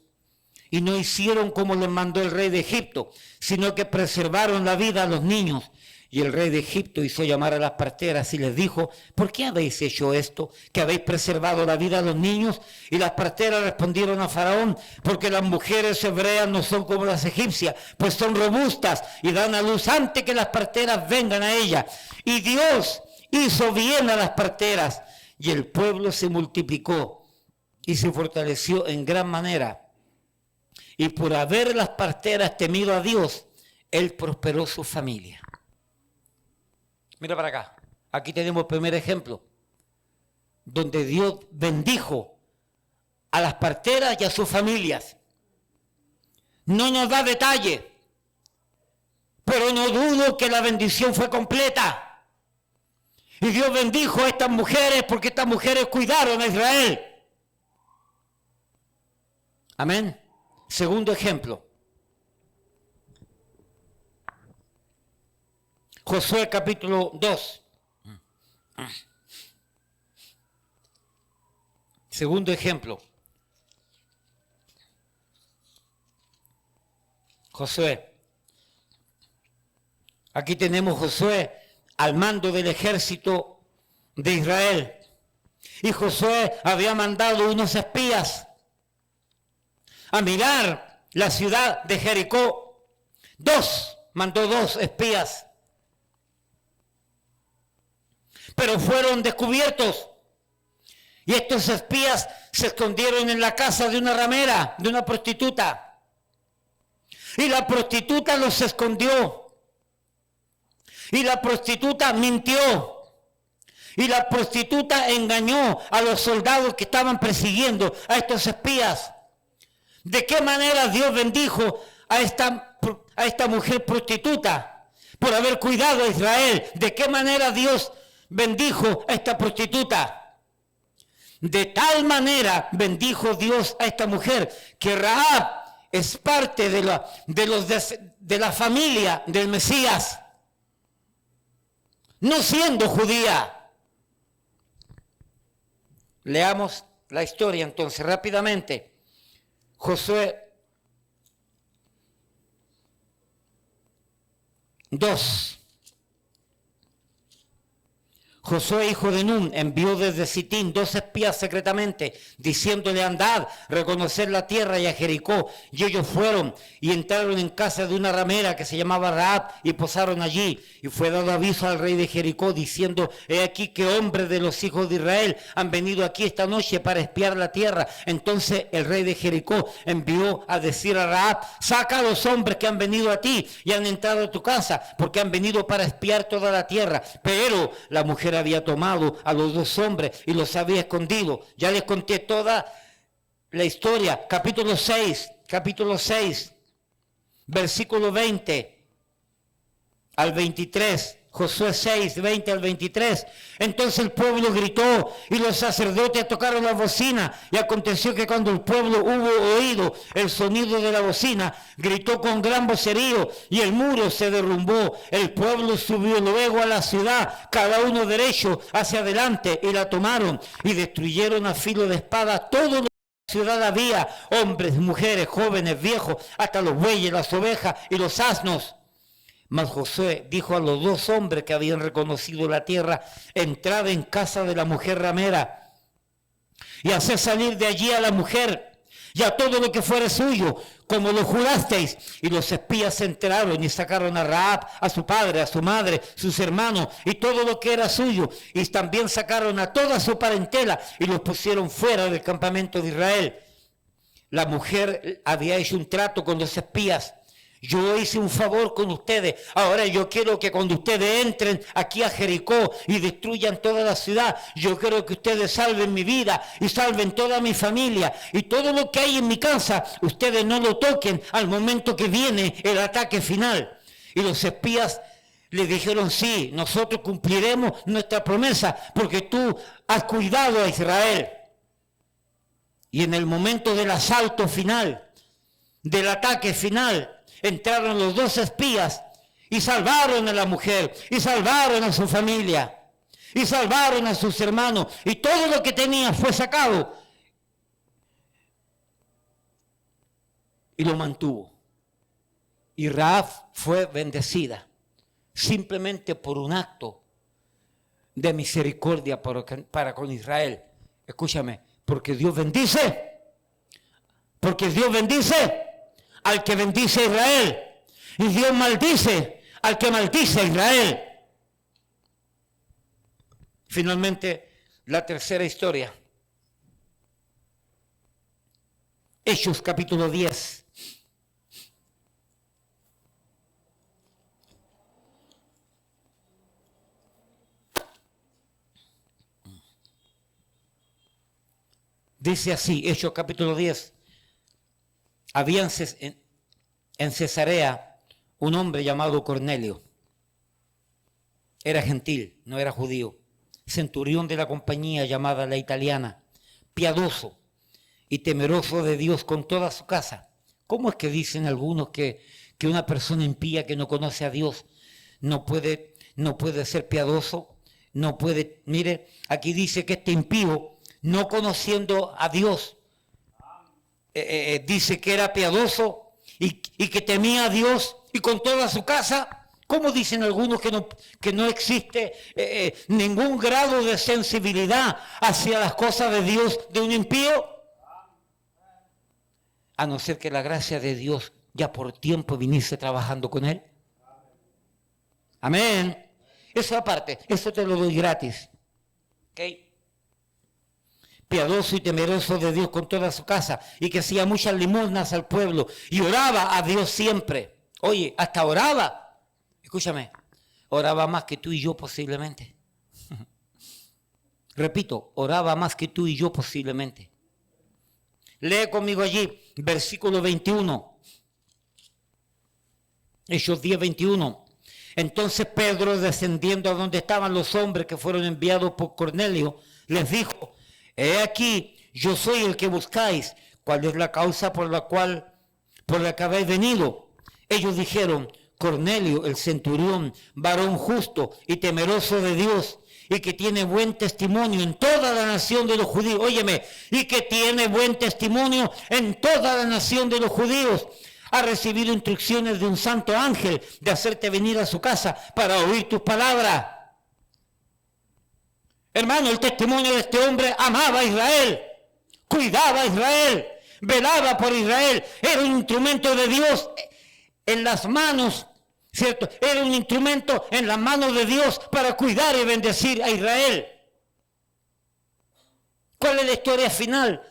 y no hicieron como les mandó el rey de Egipto, sino que preservaron la vida a los niños. Y el rey de Egipto hizo llamar a las parteras y les dijo: ¿por qué habéis hecho esto, que habéis preservado la vida a los niños? Y las parteras respondieron a Faraón: porque las mujeres hebreas no son como las egipcias, pues son robustas y dan a luz antes que las parteras vengan a ellas. Y Dios hizo bien a las parteras, y el pueblo se multiplicó y se fortaleció en gran manera. Y por haber las parteras temido a Dios, Él prosperó su familia. Mira para acá. Aquí tenemos el primer ejemplo, donde Dios bendijo a las parteras y a sus familias. No nos da detalle, pero no dudo que la bendición fue completa. Y Dios bendijo a estas mujeres porque estas mujeres cuidaron a Israel. Amén. Segundo ejemplo. Josué capítulo 2. Segundo ejemplo. Josué. Aquí tenemos Josué al mando del ejército de Israel. Y Josué había mandado unos espías a mirar la ciudad de Jericó. Mandó dos espías. Pero fueron descubiertos. Y estos espías se escondieron en la casa de una ramera, de una prostituta. Y la prostituta los escondió. Y la prostituta mintió. Y la prostituta engañó a los soldados que estaban persiguiendo a estos espías. ¿De qué manera Dios bendijo a esta mujer prostituta por haber cuidado a Israel? ¿De qué manera Dios bendijo a esta prostituta? De tal manera bendijo Dios a esta mujer que Rahab es parte de la familia del Mesías, no siendo judía. Leamos la historia entonces rápidamente. Josué 2. Josué, hijo de Nun, envió desde Sitín 2 espías secretamente, diciéndole: andad, reconocer la tierra y a Jericó. Y ellos fueron y entraron en casa de una ramera que se llamaba Rahab y posaron allí. Y fue dado aviso al rey de Jericó, diciendo: he aquí que hombres de los hijos de Israel han venido aquí esta noche para espiar la tierra. Entonces el rey de Jericó envió a decir a Rahab: saca a los hombres que han venido a ti y han entrado a tu casa, porque han venido para espiar toda la tierra. Pero la mujer había tomado a los 2 hombres y los había escondido. Ya les conté toda la historia. Capítulo 6, versículo 20 al 23. Josué 6, 20 al 23. Entonces el pueblo gritó y los sacerdotes tocaron la bocina. Y aconteció que cuando el pueblo hubo oído el sonido de la bocina, gritó con gran vocerío y el muro se derrumbó. El pueblo subió luego a la ciudad, cada uno derecho hacia adelante, y la tomaron y destruyeron a filo de espada todo lo que en la ciudad había: hombres, mujeres, jóvenes, viejos, hasta los bueyes, las ovejas y los asnos. Mas Josué dijo a los 2 hombres que habían reconocido la tierra: entrad en casa de la mujer ramera y haced salir de allí a la mujer y a todo lo que fuere suyo, como lo jurasteis. Y los espías se enteraron y sacaron a Rahab, a su padre, a su madre, sus hermanos y todo lo que era suyo. Y también sacaron a toda su parentela y los pusieron fuera del campamento de Israel. La mujer había hecho un trato con los espías: yo hice un favor con ustedes, ahora yo quiero que cuando ustedes entren aquí a Jericó y destruyan toda la ciudad, yo quiero que ustedes salven mi vida y salven toda mi familia, y todo lo que hay en mi casa, ustedes no lo toquen al momento que viene el ataque final. Y los espías le dijeron: sí, nosotros cumpliremos nuestra promesa porque tú has cuidado a Israel. Y en el momento del asalto final, del ataque final, entraron los 2 espías y salvaron a la mujer, y salvaron a su familia, y salvaron a sus hermanos, y todo lo que tenía fue sacado y lo mantuvo. Y Rahab fue bendecida simplemente por un acto de misericordia para con Israel. Escúchame, porque Dios bendice al que bendice a Israel, y Dios maldice al que maldice a Israel. Finalmente, la tercera historia. Hechos capítulo 10. Dice así, Hechos capítulo 10. Había en Cesarea un hombre llamado Cornelio. Era gentil, no era judío. Centurión de la compañía llamada La Italiana. Piadoso y temeroso de Dios con toda su casa. ¿Cómo es que dicen algunos que una persona impía que no conoce a Dios no puede ser piadoso? No puede. Mire, aquí dice que este impío, no conociendo a Dios, dice que era piadoso y que temía a Dios y con toda su casa. ¿Cómo dicen algunos que no existe ningún grado de sensibilidad hacia las cosas de Dios de un impío? A no ser que la gracia de Dios ya por tiempo viniese trabajando con él. Amén. Eso aparte, eso te lo doy gratis. ¿Ok? Piadoso y temeroso de Dios con toda su casa, y que hacía muchas limosnas al pueblo y oraba a Dios siempre. Oye, hasta oraba. Escúchame, oraba más que tú y yo posiblemente. Repito, oraba más que tú y yo posiblemente. Lee conmigo allí, versículo 21. Hechos 10, 21. Entonces Pedro, descendiendo a donde estaban los hombres que fueron enviados por Cornelio, les dijo: he aquí, yo soy el que buscáis. ¿Cuál es la causa por la que habéis venido? Ellos dijeron: Cornelio, el centurión, varón justo y temeroso de Dios, y que tiene buen testimonio en toda la nación de los judíos. Óyeme, y que tiene buen testimonio en toda la nación de los judíos. Ha recibido instrucciones de un santo ángel de hacerte venir a su casa para oír tus palabras. Hermano, el testimonio de este hombre: amaba a Israel, cuidaba a Israel, velaba por Israel, era un instrumento de Dios en las manos, ¿cierto? Era un instrumento en las manos de Dios para cuidar y bendecir a Israel. ¿Cuál es la historia final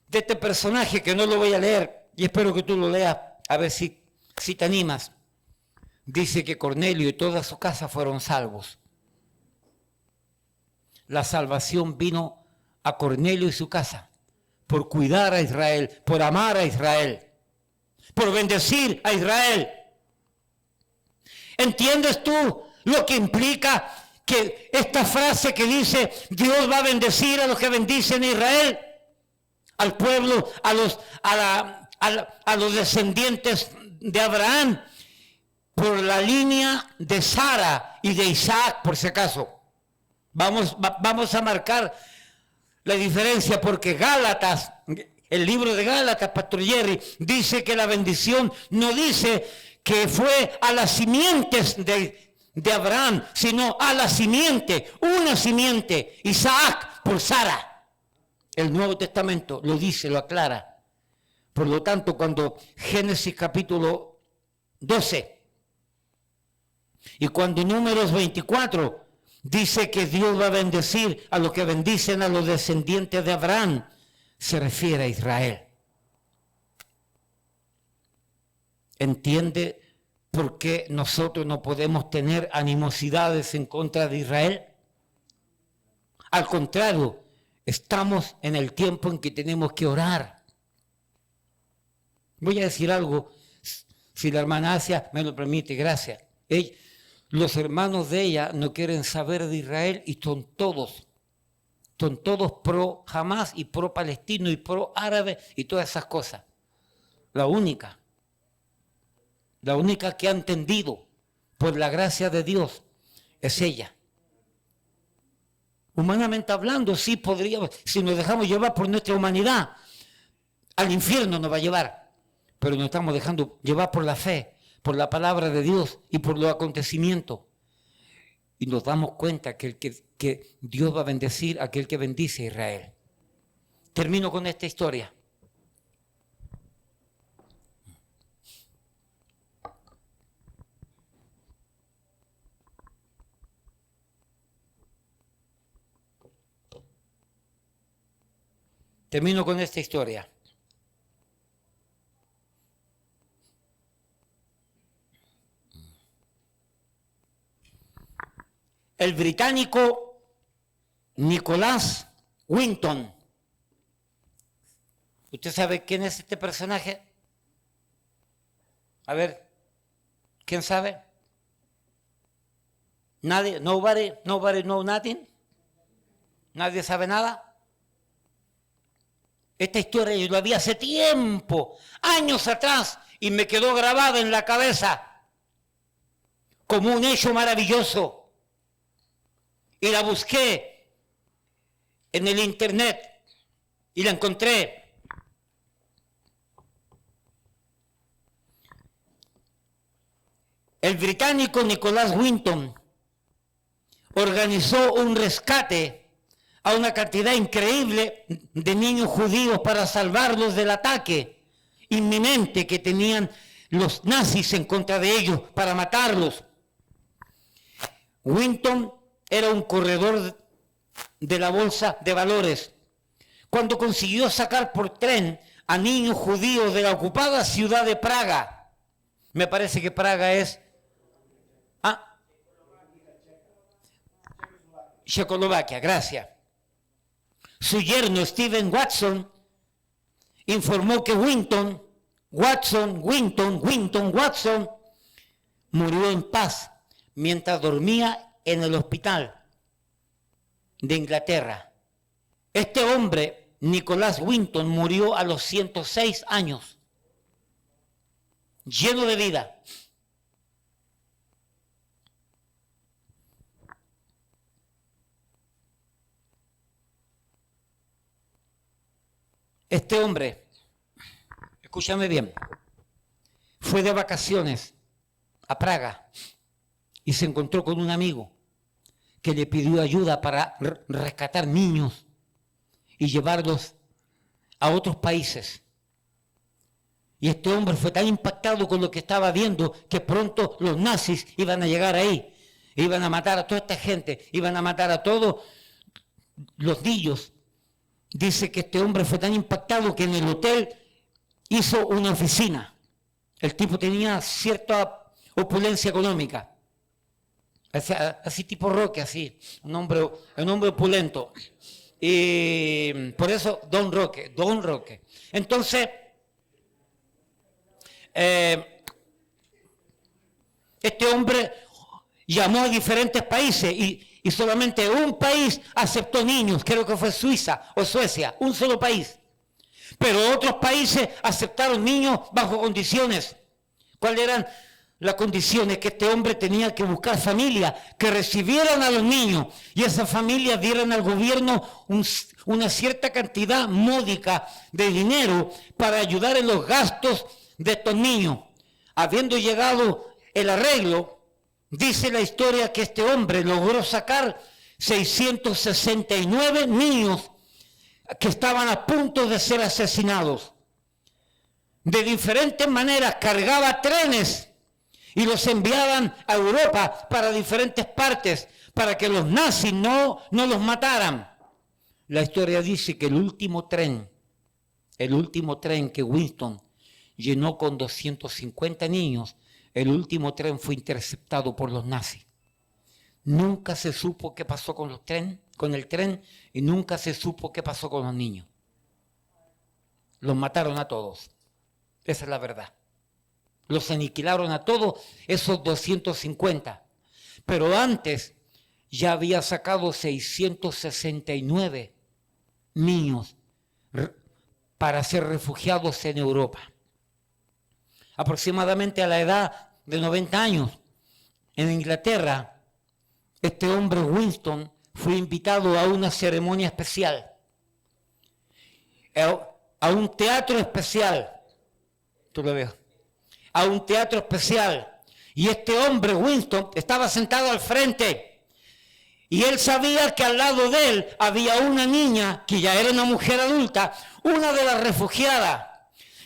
de este personaje? Que no lo voy a leer y espero que tú lo leas, a ver si te animas. Dice que Cornelio y toda su casa fueron salvos. La salvación vino a Cornelio y su casa por cuidar a Israel, por amar a Israel, por bendecir a Israel. ¿Entiendes tú lo que implica que esta frase que dice Dios va a bendecir a los que bendicen a Israel? Al pueblo, a los descendientes de Abraham, por la línea de Sara y de Isaac, por si acaso. Vamos a marcar la diferencia, porque Gálatas, el libro de Gálatas, Pastor Jerry, dice que la bendición no dice que fue a las simientes de Abraham, sino a la simiente, una simiente, Isaac por Sara. El Nuevo Testamento lo dice, lo aclara. Por lo tanto, cuando Génesis capítulo 12 y cuando Números 24 dice que Dios va a bendecir a los que bendicen a los descendientes de Abraham, se refiere a Israel. ¿Entiende por qué nosotros no podemos tener animosidades en contra de Israel? Al contrario, estamos en el tiempo en que tenemos que orar. Voy a decir algo, si la hermana Asia me lo permite, gracias. Los hermanos de ella no quieren saber de Israel y son todos pro Hamas y pro palestino y pro árabe y todas esas cosas. La única que ha entendido por la gracia de Dios es ella. Humanamente hablando, sí podríamos, si nos dejamos llevar por nuestra humanidad, al infierno nos va a llevar, pero nos estamos dejando llevar por la fe, por la palabra de Dios y por los acontecimientos. Y nos damos cuenta que Dios va a bendecir a aquel que bendice a Israel. Termino con esta historia. Termino con esta historia. El británico Nicholas Winton. ¿Usted sabe quién es este personaje? A ver, ¿quién sabe? ¿Nadie? Nobody know nothing. ¿Nadie sabe nada? Esta historia yo la vi hace tiempo, años atrás, y me quedó grabada en la cabeza como un hecho maravilloso. Y la busqué en el internet y la encontré. El británico Nicholas Winton organizó un rescate a una cantidad increíble de niños judíos para salvarlos del ataque inminente que tenían los nazis en contra de ellos para matarlos. Winton era un corredor de la bolsa de valores. Cuando consiguió sacar por tren a niños judíos de la ocupada ciudad de Praga, me parece que Praga es Checoslovaquia, gracias. Su yerno Stephen Watson informó que Watson murió en paz mientras dormía en el hospital de Inglaterra. Este hombre, Nicholas Winton, murió a los 106 años, lleno de vida. Este hombre, escúchame bien, fue de vacaciones a Praga y se encontró con un amigo que le pidió ayuda para rescatar niños y llevarlos a otros países. Y este hombre fue tan impactado con lo que estaba viendo que pronto los nazis iban a llegar ahí. Iban a matar a toda esta gente, iban a matar a todos los niños. Dice que este hombre fue tan impactado que en el hotel hizo una oficina. El tipo tenía cierta opulencia económica. Así tipo Roque, así, un hombre opulento. Y por eso Don Roque. Entonces, este hombre llamó a diferentes países y solamente un país aceptó niños, creo que fue Suiza o Suecia, un solo país. Pero otros países aceptaron niños bajo condiciones. ¿Cuáles eran las condiciones? Que este hombre tenía que buscar familia, que recibieran a los niños y esas familias dieran al gobierno una cierta cantidad módica de dinero para ayudar en los gastos de estos niños. Habiendo llegado el arreglo, dice la historia que este hombre logró sacar 669 niños que estaban a punto de ser asesinados. De diferentes maneras cargaba trenes y los enviaban a Europa para diferentes partes, para que los nazis no los mataran. La historia dice que el último tren que Winston llenó con 250 niños, el último tren fue interceptado por los nazis. Nunca se supo qué pasó con el tren y nunca se supo qué pasó con los niños. Los mataron a todos. Esa es la verdad. Los aniquilaron a todos esos 250. Pero antes ya había sacado 669 niños para ser refugiados en Europa. Aproximadamente a la edad de 90 años, en Inglaterra, este hombre Winston fue invitado a una ceremonia especial, a un teatro especial. Tú lo ves. A un teatro especial. Y este hombre, Winston, estaba sentado al frente. Y él sabía que al lado de él había una niña, que ya era una mujer adulta, una de las refugiadas.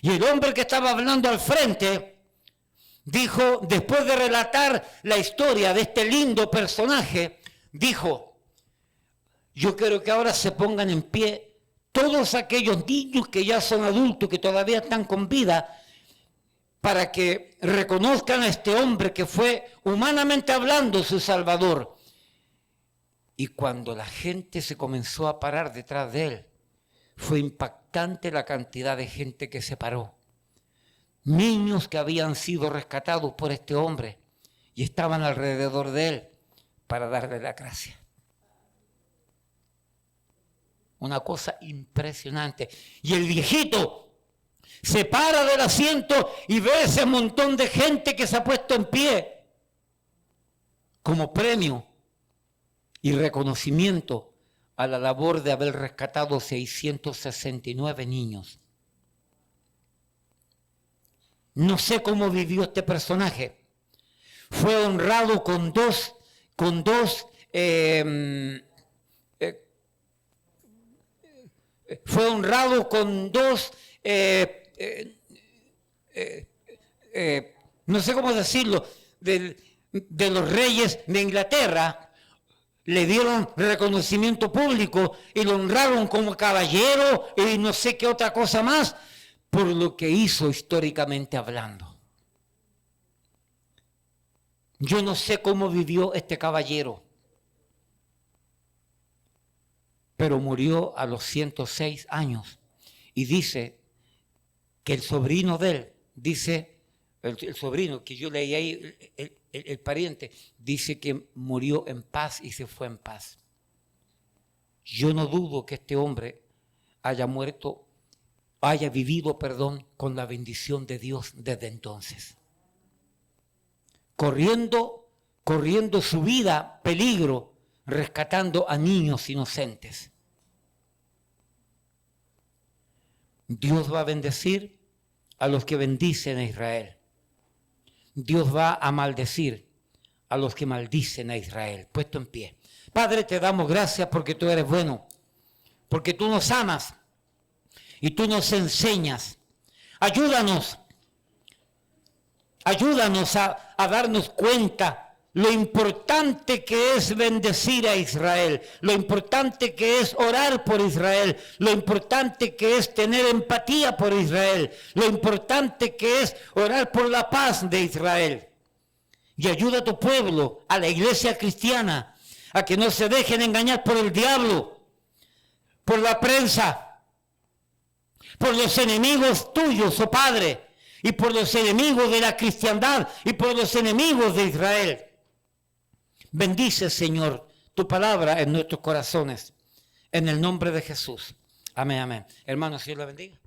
Y el hombre que estaba hablando al frente dijo, después de relatar la historia de este lindo personaje, dijo, yo quiero que ahora se pongan en pie todos aquellos niños que ya son adultos, que todavía están con vida, para que reconozcan a este hombre que fue, humanamente hablando, su salvador. Y cuando la gente se comenzó a parar detrás de él, fue impactante la cantidad de gente que se paró. Niños que habían sido rescatados por este hombre y estaban alrededor de él para darle la gracia. Una cosa impresionante. Y el viejito se para del asiento y ve ese montón de gente que se ha puesto en pie como premio y reconocimiento a la labor de haber rescatado 669 niños. No sé cómo vivió este personaje. Fue honrado con dos no sé cómo decirlo, de los reyes de Inglaterra. Le dieron reconocimiento público y lo honraron como caballero y no sé qué otra cosa más, por lo que hizo históricamente hablando. Yo no sé cómo vivió este caballero, pero murió a los 106 años. Y dice que el sobrino de él, dice, el sobrino que yo leí ahí, el pariente, dice que murió en paz y se fue en paz. Yo no dudo que este hombre haya vivido, con la bendición de Dios desde entonces. Corriendo su vida, peligro, rescatando a niños inocentes. Dios va a bendecir a los que bendicen a Israel. Dios va a maldecir a los que maldicen a Israel. Puesto en pie. Padre, te damos gracias porque tú eres bueno, porque tú nos amas y tú nos enseñas. Ayúdanos a darnos cuenta lo importante que es bendecir a Israel, lo importante que es orar por Israel, lo importante que es tener empatía por Israel, lo importante que es orar por la paz de Israel. Y ayuda a tu pueblo, a la iglesia cristiana, a que no se dejen engañar por el diablo, por la prensa, por los enemigos tuyos, oh Padre, y por los enemigos de la cristiandad y por los enemigos de Israel. Bendice, Señor, tu palabra en nuestros corazones. En el nombre de Jesús. Amén, amén. Hermanos, Dios la bendiga.